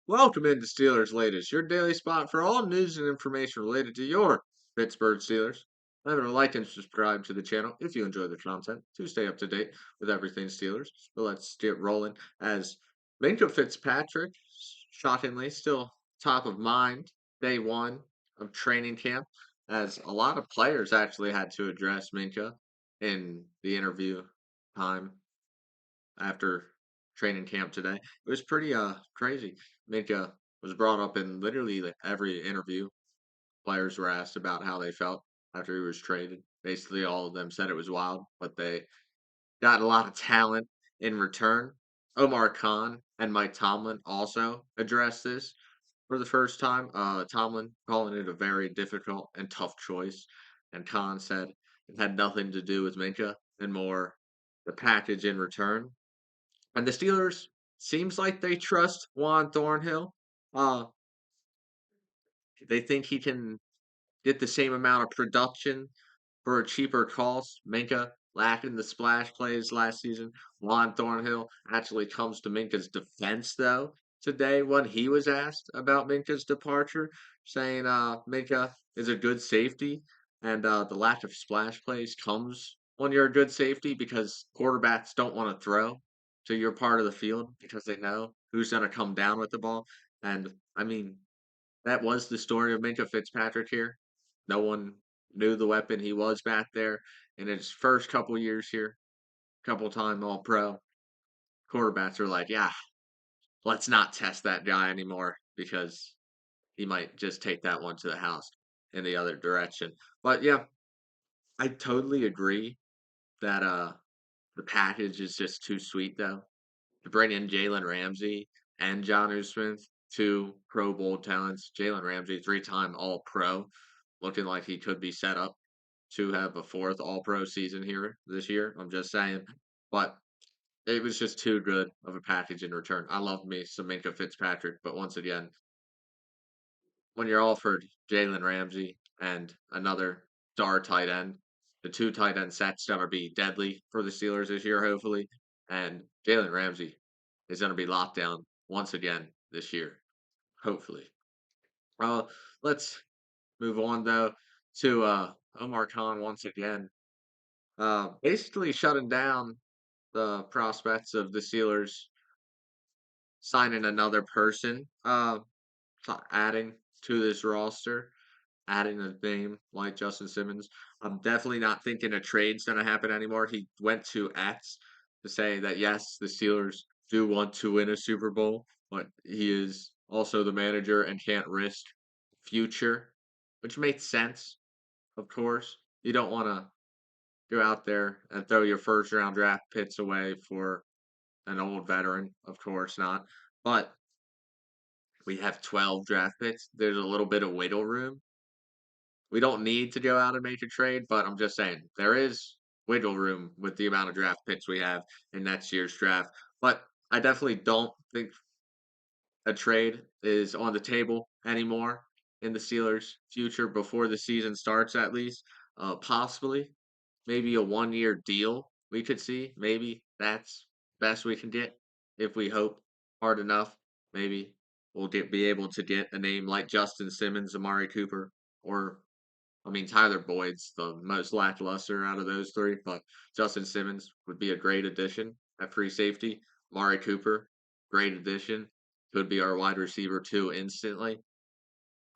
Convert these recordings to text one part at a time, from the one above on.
Welcome into Steelers Latest, your daily spot for all news and information related to your Pittsburgh Steelers. Remember to like and subscribe to the channel if you enjoy the content to stay up to date with everything Steelers. But let's get rolling as Minkah Fitzpatrick, shockingly, still top of mind day one of training camp, as a lot of players actually had to address Minkah in the interview time after training camp today. It was pretty crazy. Minka was brought up in literally like every interview. Players were asked about how they felt after he was traded. Basically, all of them said it was wild, but they got a lot of talent in return. Omar Khan and Mike Tomlin also addressed this for the first time. Tomlin calling it a very difficult and tough choice, and Khan said it had nothing to do with Minka and more the package in return. And the Steelers seems like they trust Juan Thornhill. Uh, they think he can get the same amount of production for a cheaper cost. Minka lacking the splash plays last season. Juan Thornhill actually comes to Minka's defense though today when he was asked about Minka's departure, saying Minka is a good safety and the lack of splash plays comes when you're a good safety because quarterbacks don't want to throw to your part of the field because they know who's going to come down with the ball. And I mean, that was the story of Minkah Fitzpatrick here. No one knew the weapon he was back there in his first couple years here, couple time All Pro. Quarterbacks are like, yeah, let's not test that guy anymore because he might just take that one to the house in the other direction. But yeah, I totally agree that the package is just too sweet though. To bring in Jalen Ramsey and Jonnu Smith, two Pro Bowl talents. Jalen Ramsey, three-time All Pro, looking like he could be set up to have a fourth All Pro season here this year. I'm just saying. But it was just too good of a package in return. I love me some Minkah Fitzpatrick, but once again, when you're offered Jalen Ramsey and another star tight end, the two tight end set's gonna be deadly for the Steelers this year, hopefully. And Jalen Ramsey is gonna be locked down once again this year, hopefully. Uh, let's move on though to Omar Khan once again. Basically shutting down the prospects of the Steelers signing another person, adding to this roster, adding a name like Justin Simmons. I'm definitely not thinking a trade's going to happen anymore. He went to X to say that yes, the Steelers do want to win a Super Bowl, but he is also the manager and can't risk future, which makes sense, of course. You don't want to go out there and throw your first round draft picks away for an old veteran, of course not. But we have 12 draft picks. There's a little bit of wiggle room. We don't need to go out and make a trade, but I'm just saying there is wiggle room with the amount of draft picks we have in next year's draft. But I definitely don't think a trade is on the table anymore in the Steelers' future before the season starts, at least. Possibly, maybe a 1 year deal we could see. Maybe that's best we can get if we hope hard enough. Maybe we'll be able to get a name like Justin Simmons, Amari Cooper, or I mean Tyler Boyd's the most lackluster out of those three, but Justin Simmons would be a great addition at free safety. Amari Cooper, great addition. Could be our wide receiver too instantly.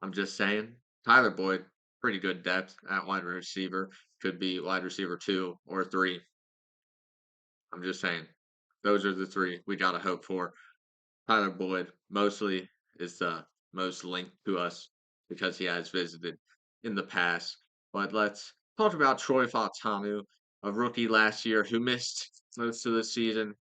I'm just saying. Tyler Boyd, pretty good depth at wide receiver. Could be wide receiver two or three. I'm just saying. Those are the three we got to hope for. Tyler Boyd mostly is the most linked to us because he has visited in the past. But let's talk about Troy Fautanu, a rookie last year who missed most of the season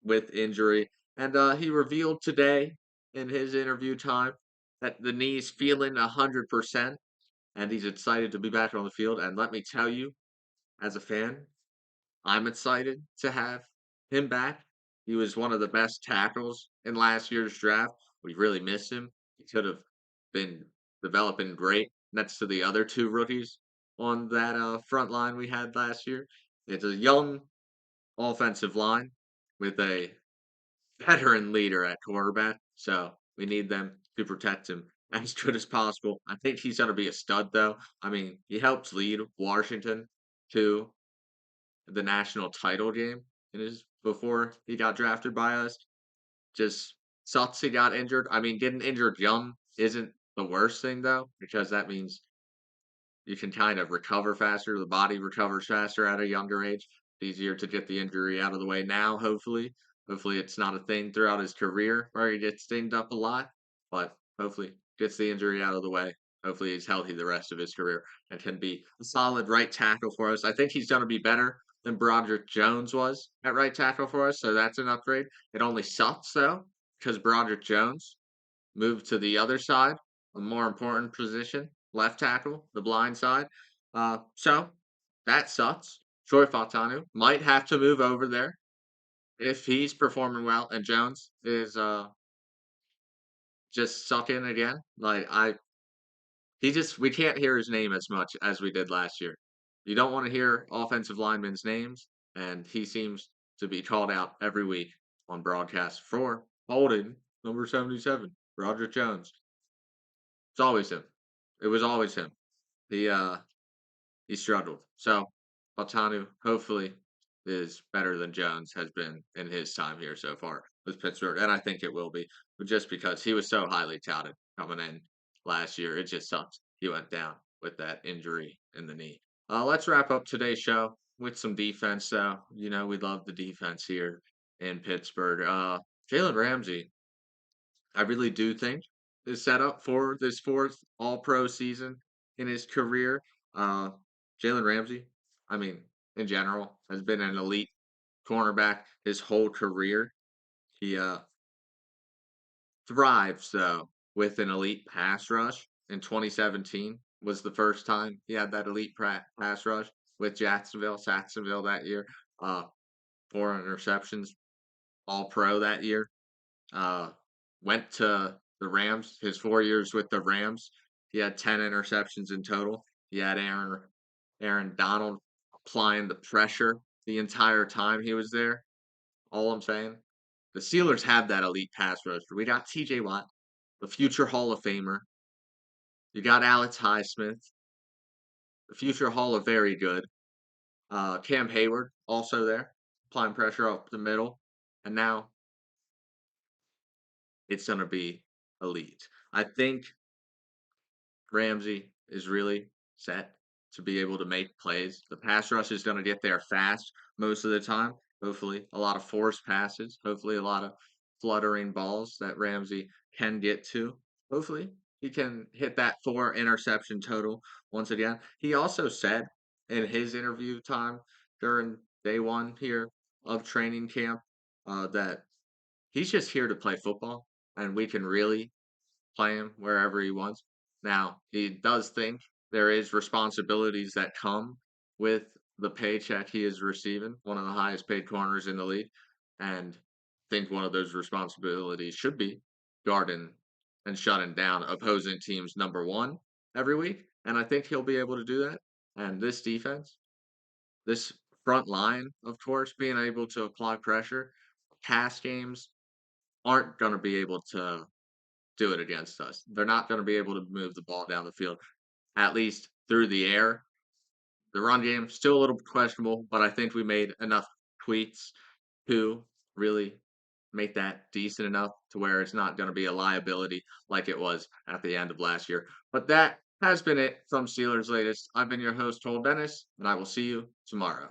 with injury. And he revealed today in his interview time that the knee's feeling 100% and he's excited to be back on the field. And let me tell you, as a fan, I'm excited to have him back. He was one of the best tackles in last year's draft. We really miss him. He could have been developing great next to the other two rookies on that front line we had last year. It's a young offensive line with a veteran leader at quarterback. So We need them to protect him as good as possible. I think he's going to be a stud, though. I mean, he helped lead Washington to the national title game in his before he got drafted by us. Just sucks he got injured. I mean, getting injured young isn't the worst thing though, because that means you can kind of recover faster. The body recovers faster at a younger age. It's easier to get the injury out of the way now, hopefully. Hopefully it's not a thing throughout his career where he gets dinged up a lot, but hopefully gets the injury out of the way. Hopefully he's healthy the rest of his career and can be a solid right tackle for us. I think he's going to be better than Broderick Jones was at right tackle for us, so that's an upgrade. It only sucks though, because Broderick Jones moved to the other side, a more important position, left tackle, the blind side. So that sucks. Troy Fautanu might have to move over there if he's performing well and Jones is just sucking again. We can't hear his name as much as we did last year. You don't want to hear offensive linemen's names, and he seems to be called out every week on broadcast for holding number 77, Roger Jones. It's always him. It was always him. He uh he struggled. So Altanu hopefully is better than Jones has been in his time here so far with Pittsburgh, and I think it will be. But just because he was so highly touted coming in last year, it just sucks. He went down with that injury in the knee. Let's wrap up today's show with some defense, though. You know, we love the defense here in Pittsburgh. Jalen Ramsey, I really do think is set up for this fourth All Pro season in his career. Uh, Jalen Ramsey, I mean, in general, has been an elite cornerback his whole career. He thrives though with an elite pass rush. In 2017 was the first time he had that elite pass rush with Saxonville that year. Uh, 4 interceptions, All Pro that year. Uh, Went to the Rams. His 4 years with the Rams, he had 10 interceptions in total. He had Aaron Donald applying the pressure the entire time he was there. All I'm saying, the Steelers have that elite pass rusher. We got T.J. Watt, the future Hall of Famer. You got Alex Highsmith, the future Hall of Very Good. Cam Hayward also there, applying pressure up the middle, and now it's gonna be elite. I think Ramsey is really set to be able to make plays. The pass rush is going to get there fast most of the time. Hopefully, a lot of forced passes. Hopefully, a lot of fluttering balls that Ramsey can get to. Hopefully, he can hit that 4 interception total once again. He also said in his interview time during day one here of training camp that he's just here to play football and we can really play him wherever he wants. Now, he does think there is responsibilities that come with the paycheck he is receiving, one of the highest paid corners in the league, and think one of those responsibilities should be guarding and shutting down opposing teams number one every week. And I think he'll be able to do that. And this defense, this front line, of course, being able to apply pressure, pass games aren't going to be able to do it against us. They're not going to be able to move the ball down the field, at least through the air. The run game still a little questionable, but I think we made enough tweaks to really make that decent enough to where it's not going to be a liability like it was at the end of last year. But that has been it from Steelers Latest. I've been your host, Cole Denis, and I will see you tomorrow.